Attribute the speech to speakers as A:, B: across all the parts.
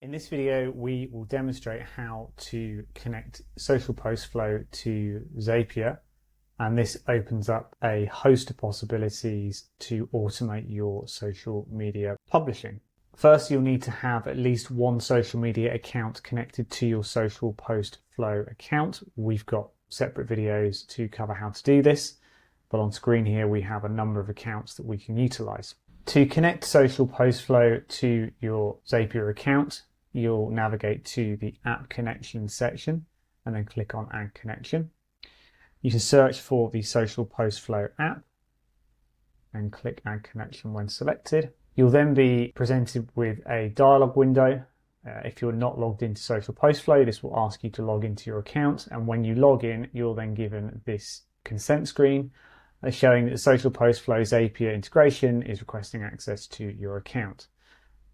A: In this video, we will demonstrate how to connect Social Post Flow to Zapier, and this opens up a host of possibilities to automate your social media publishing. First, you'll need to have at least one social media account connected to your Social Post Flow account. We've got separate videos to cover how to do this, but on screen here we have a number of accounts that we can utilize. To connect Social Post Flow to your Zapier account, you'll navigate to the App Connection section and then click on Add Connection. You can search for the Social Post Flow app and click Add Connection when selected. You'll then be presented with a dialog window. If you're not logged into Social Post Flow, this will ask you to log into your account, and when you log in, you're then given this consent screen showing that the Social Post Flow Zapier integration is requesting access to your account.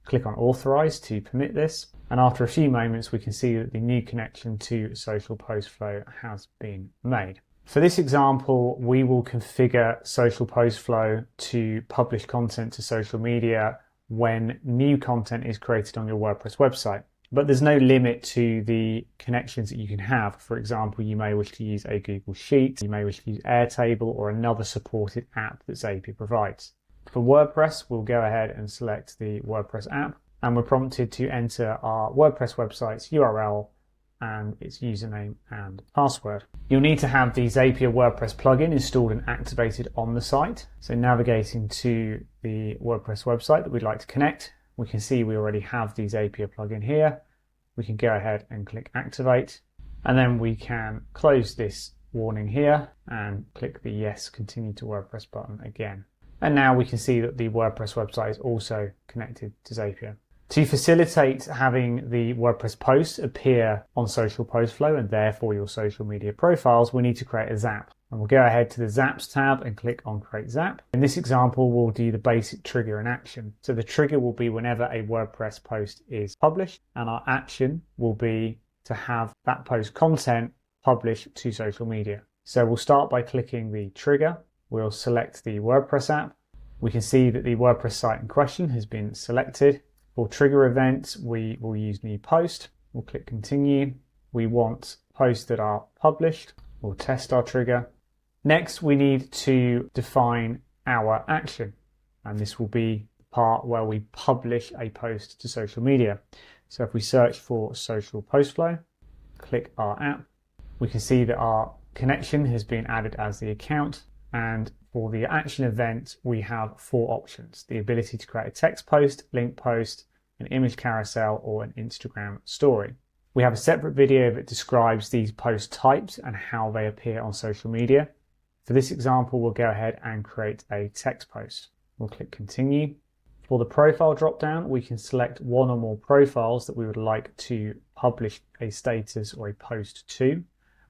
A: Click on Authorize to permit this, and after a few moments we can see that the new connection to Social Post Flow has been made. For this example, we will configure Social Post Flow to publish content to social media when new content is created on your WordPress website. But there's no limit to the connections that you can have. For example, you may wish to use a Google Sheet, you may wish to use Airtable or another supported app that Zapier provides. For WordPress, we'll go ahead and select the WordPress app, and we're prompted to enter our WordPress website's URL and its username and password. You'll need to have the Zapier WordPress plugin installed and activated on the site. So navigating to the WordPress website that we'd like to connect, we can see we already have the Zapier plugin here. We can go ahead and click Activate, and then we can close this warning here and click the Yes, Continue to WordPress button again. And now we can see that the WordPress website is also connected to Zapier. To facilitate having the WordPress posts appear on Social Post Flow and therefore your social media profiles, we need to create a Zap. And we'll go ahead to the Zaps tab and click on Create Zap. In this example, we'll do the basic trigger and action. So the trigger will be whenever a WordPress post is published, and our action will be to have that post content published to social media. So we'll start by clicking the trigger. We'll select the WordPress app. We can see that the WordPress site in question has been selected. For trigger events, we will use new post. We'll click continue. We want posts that are published. We'll test our trigger. Next, we need to define our action, and this will be the part where we publish a post to social media. So if we search for Social Post Flow, click our app, we can see that our connection has been added as the account, and for the action event, we have four options: the ability to create a text post, link post, an image carousel, or an Instagram story. We have a separate video that describes these post types and how they appear on social media. For this example, we'll go ahead and create a text post. We'll click continue. For the profile dropdown, we can select one or more profiles that we would like to publish a status or a post to.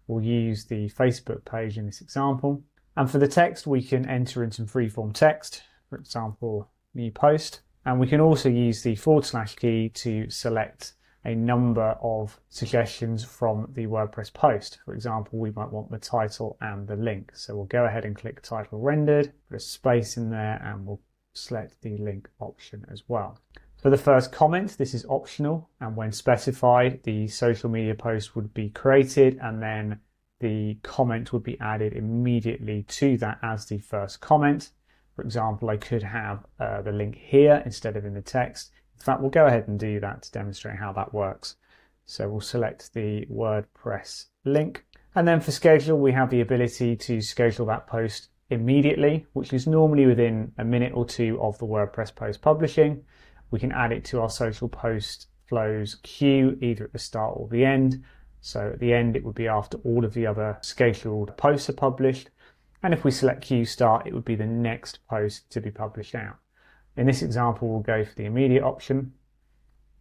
A: We'll use the Facebook page in this example. And for the text, we can enter in some freeform text, for example, new post. And we can also use the / key to select a number of suggestions from the WordPress post. For example, we might want the title and the link. So we'll go ahead and click title rendered, put a space in there, and we'll select the link option as well. For the first comment, this is optional, and when specified, the social media post would be created and then the comment would be added immediately to that as the first comment. For example, I could have the link here instead of in the text. In fact, we'll go ahead and do that to demonstrate how that works. So we'll select the WordPress link. And then for schedule, we have the ability to schedule that post immediately, which is normally within a minute or two of the WordPress post publishing. We can add it to our Social Post Flows queue, either at the start or the end. So at the end, it would be after all of the other scheduled posts are published. And if we select queue start, it would be the next post to be published out. In this example, we'll go for the immediate option.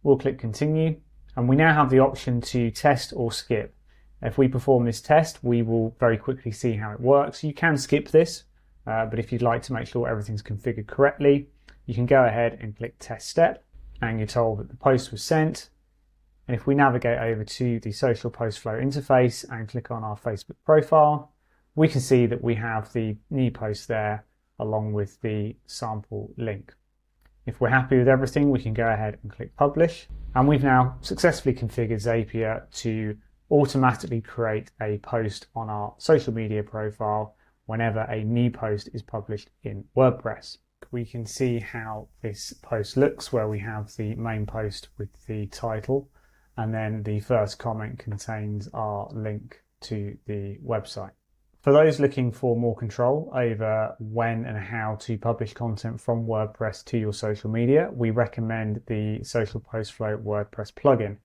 A: We'll click continue, and we now have the option to test or skip. If we perform this test, we will very quickly see how it works. You can skip this, but if you'd like to make sure everything's configured correctly, you can go ahead and click test step, and you're told that the post was sent. And if we navigate over to the Social Post Flow interface and click on our Facebook profile, we can see that we have the new post there along with the sample link. If we're happy with everything, we can go ahead and click publish. And we've now successfully configured Zapier to automatically create a post on our social media profile whenever a new post is published in WordPress. We can see how this post looks, where we have the main post with the title, and then the first comment contains our link to the website. For those looking for more control over when and how to publish content from WordPress to your social media, we recommend the Social Post Flow WordPress plugin.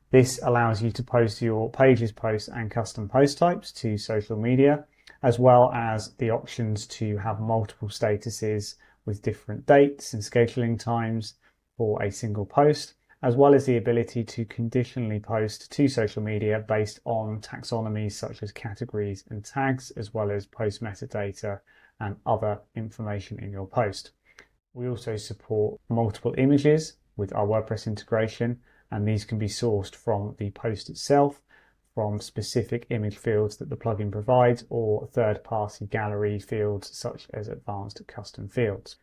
A: This allows you to post your pages, posts, and custom post types to social media, as well as the options to have multiple statuses with different dates and scheduling times for a single post, as well as the ability to conditionally post to social media based on taxonomies such as categories and tags, as well as post metadata and other information in your post. We also support multiple images with our WordPress integration, and these can be sourced from the post itself, from specific image fields that the plugin provides, or third-party gallery fields such as advanced custom fields.